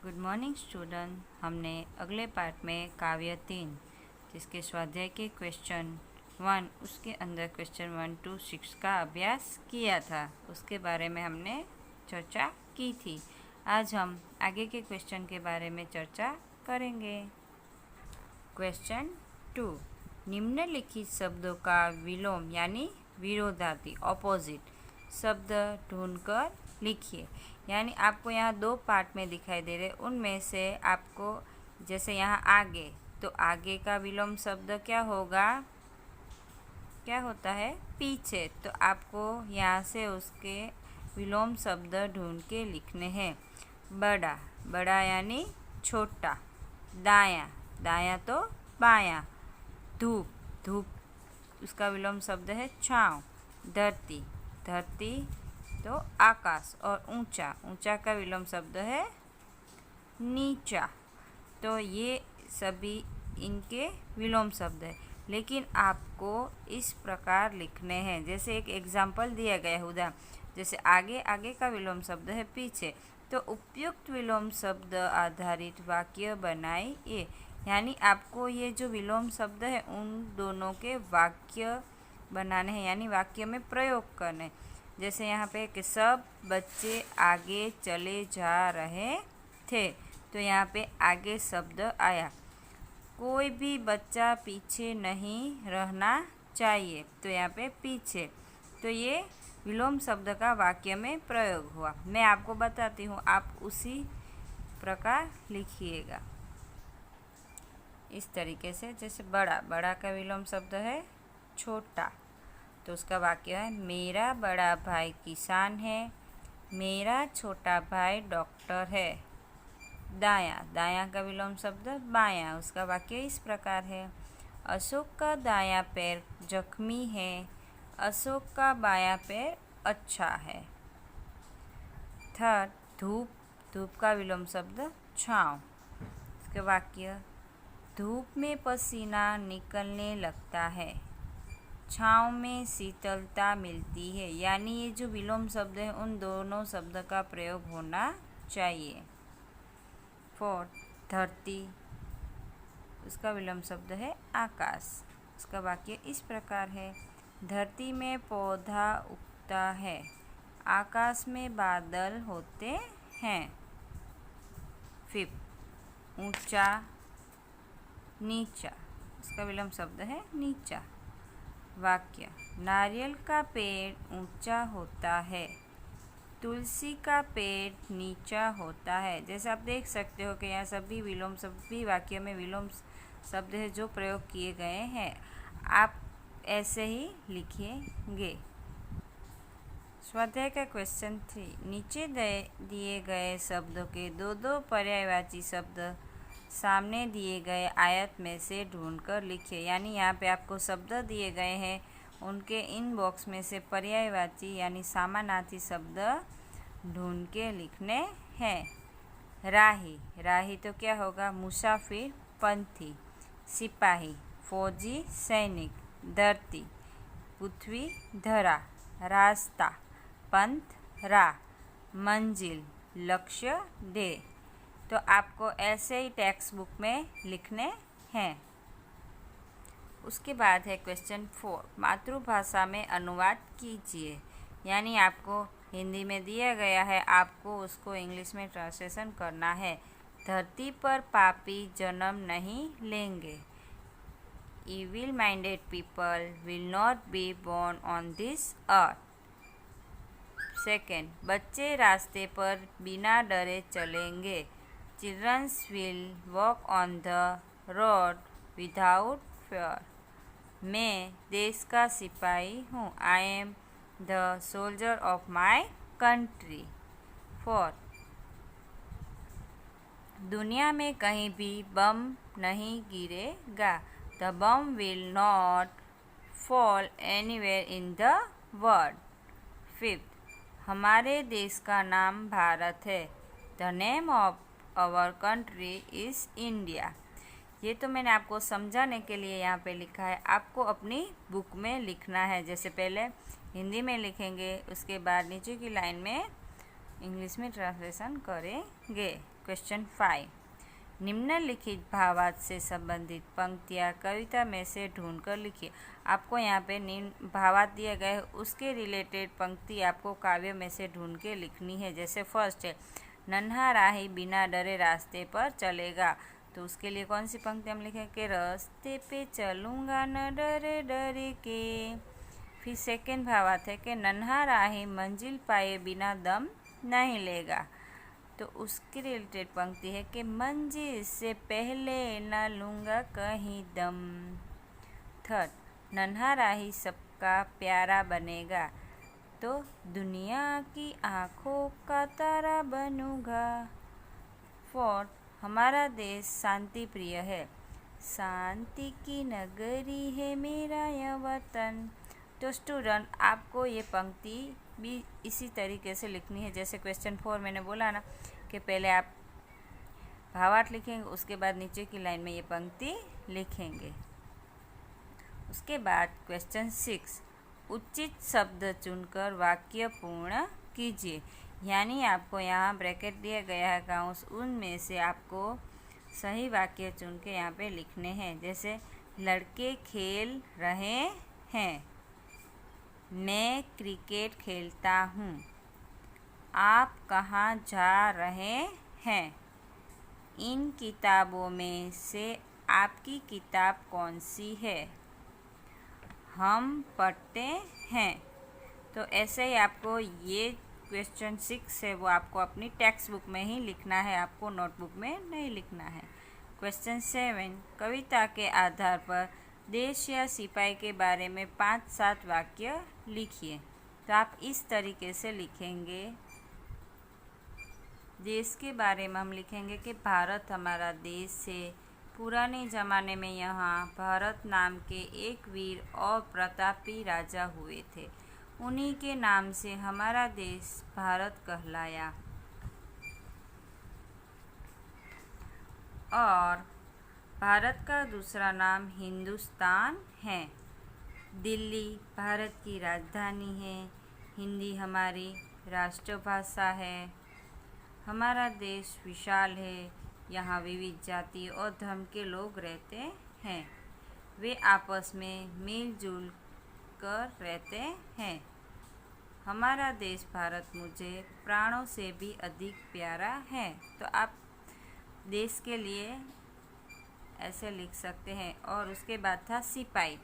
Good morning student. हमने अगले part में काव्य 3 जिसके स्वाध्याय के क्वेश्चन 1 उसके अंदर क्वेश्चन 1 to 6 का अभ्यास किया था। उसके बारे में हमने चर्चा की थी। आज हम आगे के क्वेश्चन के बारे में चर्चा करेंगे। क्वेश्चन 2, निम्नलिखित शब्दों का विलोम यानी विरोधार्थी ऑपोजिट शब्द ढूंढकर लिखिए। यानी आपको यहाँ दो पार्ट में दिखाई दे रहे, उनमें से आपको जैसे यहाँ आगे, तो आगे का विलोम शब्द क्या होगा, क्या होता है, पीछे। तो आपको यहाँ से उसके विलोम शब्द ढूंढ के लिखने हैं। बड़ा, बड़ा यानी छोटा। दायां, दायां तो बायां। धूप, धूप उसका विलोम शब्द है छाँव। धरती, धरती तो आकाश। और ऊंचा, ऊंचा का विलोम शब्द है नीचा। तो ये सभी इनके विलोम शब्द है, लेकिन आपको इस प्रकार लिखने हैं। जैसे एक एग्जाम्पल दिया गया है, उदाहरण जैसे आगे, आगे का विलोम शब्द है पीछे, तो उपयुक्त विलोम शब्द आधारित वाक्य बनाइए। यानी आपको ये जो विलोम शब्द है उन दोनों के वाक्य बनाने हैं, यानी वाक्य में प्रयोग करने। जैसे यहाँ पे कि सब बच्चे आगे चले जा रहे थे, तो यहाँ पे आगे शब्द आया। कोई भी बच्चा पीछे नहीं रहना चाहिए, तो यहाँ पे पीछे। तो ये विलोम शब्द का वाक्य में प्रयोग हुआ। मैं आपको बताती हूँ, आप उसी प्रकार लिखिएगा इस तरीके से। जैसे बड़ा, बड़ा का विलोम शब्द है छोटा, तो उसका वाक्य है मेरा बड़ा भाई किसान है, मेरा छोटा भाई डॉक्टर है। दायां, दायां का विलोम शब्द बायां, उसका वाक्य इस प्रकार है अशोक का दायां पैर जख्मी है, अशोक का बायां पैर अच्छा है। थर्ड, धूप, धूप का विलोम शब्द छाँव, उसके वाक्य धूप में पसीना निकलने लगता है, छाँव में शीतलता मिलती है। यानी ये जो विलोम शब्द है उन दोनों शब्द का प्रयोग होना चाहिए। फोर्थ, धरती, उसका विलोम शब्द है आकाश, उसका वाक्य इस प्रकार है धरती में पौधा उगता है, आकाश में बादल होते हैं। फिफ्थ, ऊंचा, नीचा, उसका विलोम शब्द है नीचा। वाक्य नारियल का पेड़ ऊंचा होता है, तुलसी का पेड़ नीचा होता है। जैसे आप देख सकते हो कि यहाँ सभी वाक्य में विलोम शब्द है जो प्रयोग किए गए हैं। आप ऐसे ही लिखिएंगे। स्वाध्याय का क्वेश्चन 3, नीचे दिए गए शब्दों के दो दो पर्यायवाची शब्द सामने दिए गए आयत में से ढूंढकर लिखिए। यानी यहाँ पे आपको शब्द दिए गए हैं, उनके इन बॉक्स में से पर्यायवाची यानी समानार्थी शब्द ढूंढ के लिखने हैं। राही, राही तो क्या होगा, मुसाफिर, पंथी। सिपाही, फौजी, सैनिक। धरती, पृथ्वी, धरा। रास्ता, पंथ, राह। मंजिल, लक्ष्य, ध्येय। तो आपको ऐसे ही टेक्स्ट बुक में लिखने हैं। उसके बाद है क्वेश्चन 4, मातृभाषा में अनुवाद कीजिए। यानी आपको हिंदी में दिया गया है, आपको उसको इंग्लिश में ट्रांसलेशन करना है। धरती पर पापी जन्म नहीं लेंगे। Evil minded people will not be born on this earth. Second, बच्चे रास्ते पर बिना डरे चलेंगे। Children will walk on the road without fear. मैं देश का सिपाही हूँ। I am the soldier of my country. Fourth, दुनिया में कहीं भी बम नहीं गिरेगा। The bomb will not fall anywhere in the world. Fifth, हमारे देश का नाम भारत है। The name of our country is India. ये तो मैंने आपको समझाने के लिए यहाँ पे लिखा है, आपको अपनी बुक में लिखना है। जैसे पहले हिंदी में लिखेंगे, उसके बाद नीचे की लाइन में इंग्लिश में ट्रांसलेशन करेंगे। क्वेश्चन 5, निम्नलिखित भावार्थ से संबंधित पंक्तियाँ कविता में से ढूंढकर लिखिए। आपको यहाँ पे निम्न भावार्थ दिए गए, उसके रिलेटेड पंक्ति आपको काव्य में से ढूंढ के लिखनी है। जैसे फर्स्ट है, नन्हा राही बिना डरे रास्ते पर चलेगा, तो उसके लिए कौन सी पंक्ति हम लिखें कि रास्ते पे चलूँगा न डरे डरे के। फिर सेकेंड भावार्थ है कि नन्हा राही मंजिल पाए बिना दम नहीं लेगा, तो उसके रिलेटेड पंक्ति है कि मंजिल से पहले न लूँगा कहीं दम। थर्ड, नन्हा राही सबका प्यारा बनेगा, तो दुनिया की आँखों का तारा बनूँगा। फोर्थ, हमारा देश शांति प्रिय है, शांति की नगरी है मेरा यह वतन। तो स्टूडेंट, आपको ये पंक्ति भी इसी तरीके से लिखनी है। जैसे क्वेश्चन 4 मैंने बोला ना कि पहले आप भावार्थ लिखेंगे, उसके बाद नीचे की लाइन में ये पंक्ति लिखेंगे। उसके बाद क्वेश्चन 6, उचित शब्द चुनकर वाक्य पूर्ण कीजिए। यानी आपको यहाँ ब्रैकेट दिया गया है काउंस, उनमें से आपको सही वाक्य चुन के यहाँ पे लिखने हैं। जैसे लड़के खेल रहे हैं, मैं क्रिकेट खेलता हूँ, आप कहाँ जा रहे हैं, इन किताबों में से आपकी किताब कौन सी है, हम पढ़ते हैं। तो ऐसे ही आपको ये क्वेश्चन 6 है वो आपको अपनी टेक्स्ट बुक में ही लिखना है, आपको नोटबुक में नहीं लिखना है। क्वेश्चन 7, कविता के आधार पर देश या सिपाही के बारे में 5-7 वाक्य लिखिए। तो आप इस तरीके से लिखेंगे। देश के बारे में हम लिखेंगे कि भारत हमारा देश है। पुराने ज़माने में यहाँ भारत नाम के एक वीर और प्रतापी राजा हुए थे, उन्हीं के नाम से हमारा देश भारत कहलाया। और भारत का दूसरा नाम हिंदुस्तान है। दिल्ली भारत की राजधानी है। हिंदी हमारी राष्ट्रभाषा है। हमारा देश विशाल है, यहाँ विविध जाति और धर्म के लोग रहते हैं, वे आपस में मिलजुल कर रहते हैं। हमारा देश भारत मुझे प्राणों से भी अधिक प्यारा है। तो आप देश के लिए ऐसे लिख सकते हैं। और उसके बाद था सिपाही।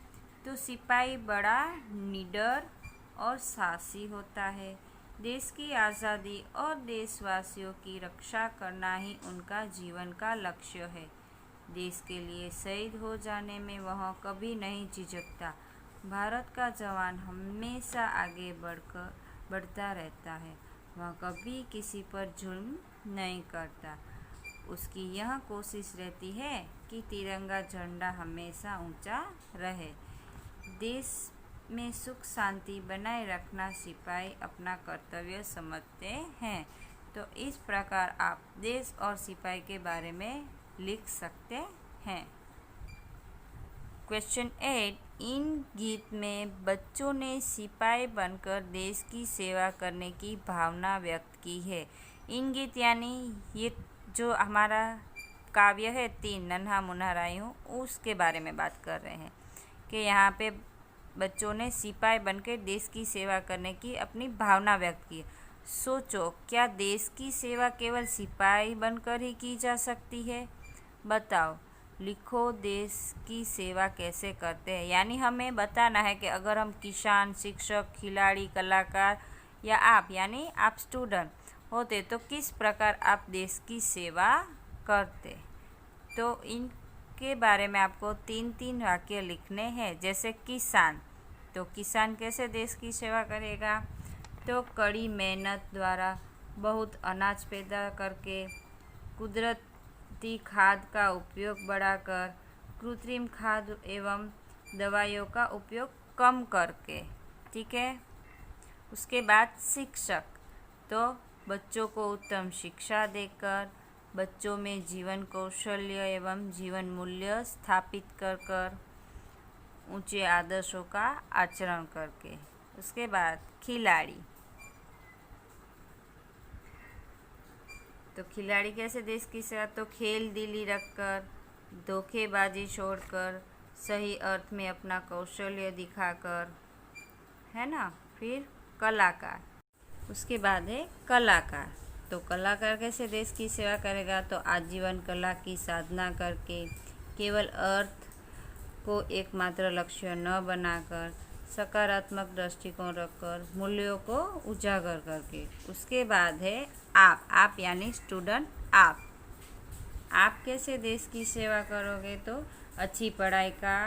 तो सिपाही बड़ा निडर और साहसी होता है। देश की आज़ादी और देशवासियों की रक्षा करना ही उनका जीवन का लक्ष्य है। देश के लिए शहीद हो जाने में वह कभी नहीं झिझकता। भारत का जवान हमेशा आगे बढ़ता रहता है, वह कभी किसी पर जुल्म नहीं करता। उसकी यह कोशिश रहती है कि तिरंगा झंडा हमेशा ऊंचा रहे। देश में सुख शांति बनाए रखना सिपाही अपना कर्तव्य समझते हैं। तो इस प्रकार आप देश और सिपाही के बारे में लिख सकते हैं। क्वेश्चन 8, इन गीत में बच्चों ने सिपाही बनकर देश की सेवा करने की भावना व्यक्त की है। इन गीत यानी ये जो हमारा काव्य है 3 नन्हा मुन्हा राही हूँ, उसके बारे में बात कर रहे हैं कि यहाँ पे बच्चों ने सिपाही बनकर देश की सेवा करने की अपनी भावना व्यक्त की। सोचो, क्या देश की सेवा केवल सिपाही बनकर ही की जा सकती है? बताओ, लिखो देश की सेवा कैसे करते हैं। यानी हमें बताना है कि अगर हम किसान, शिक्षक, खिलाड़ी, कलाकार या आप यानी आप स्टूडेंट होते तो किस प्रकार आप देश की सेवा करते। तो इनके बारे में आपको 3-3 वाक्य लिखने हैं। जैसे किसान, तो किसान कैसे देश की सेवा करेगा? तो कड़ी मेहनत द्वारा बहुत अनाज पैदा करके, कुदरती खाद का उपयोग बढ़ाकर, कृत्रिम खाद एवं दवाइयों का उपयोग कम करके। ठीक है। उसके बाद शिक्षक, तो बच्चों को उत्तम शिक्षा देकर, बच्चों में जीवन कौशल्य एवं जीवन मूल्य स्थापित कर ऊंचे आदर्शों का आचरण करके। उसके बाद खिलाड़ी, तो खिलाड़ी कैसे देश की सेवा, तो खेल दिली रखकर, धोखेबाजी छोड़कर, सही अर्थ में अपना कौशल्य दिखाकर, है ना। फिर कलाकार, उसके बाद है कलाकार। तो कलाकार कैसे देश की सेवा करेगा, तो आजीवन कला की साधना करके, केवल अर्थ को एकमात्र लक्ष्य न बनाकर, सकारात्मक दृष्टिकोण रखकर, मूल्यों को उजागर करके। उसके बाद है आप यानी स्टूडेंट। आप कैसे देश की सेवा करोगे, तो अच्छी पढ़ाई का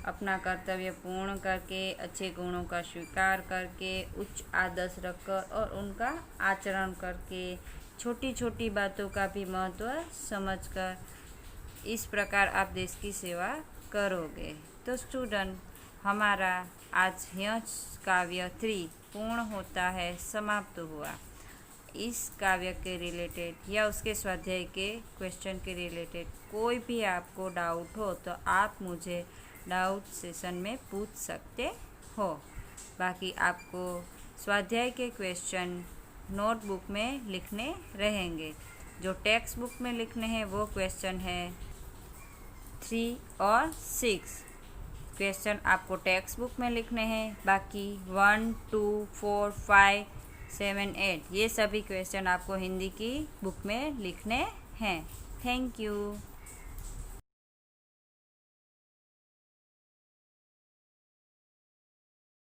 अपना कर्तव्य पूर्ण करके, अच्छे गुणों का स्वीकार करके, उच्च आदर्श रखकर और उनका आचरण करके, छोटी छोटी बातों का भी महत्व समझकर, इस प्रकार आप देश की सेवा करोगे। तो स्टूडेंट, हमारा आज यह काव्य 3 पूर्ण होता है, समाप्त हुआ। इस काव्य के रिलेटेड या उसके स्वाध्याय के क्वेश्चन के रिलेटेड कोई भी आपको डाउट हो तो आप मुझे डाउट सेशन में पूछ सकते हो। बाकी आपको स्वाध्याय के क्वेश्चन नोटबुक में लिखने रहेंगे। जो टेक्स्ट बुक में लिखने हैं वो क्वेश्चन है 3 और 6 क्वेश्चन आपको टेक्स्ट बुक में लिखने हैं। बाकी 1, 2, 4, 5, 7, 8 ये सभी क्वेश्चन आपको हिंदी की बुक में लिखने हैं। Thank you.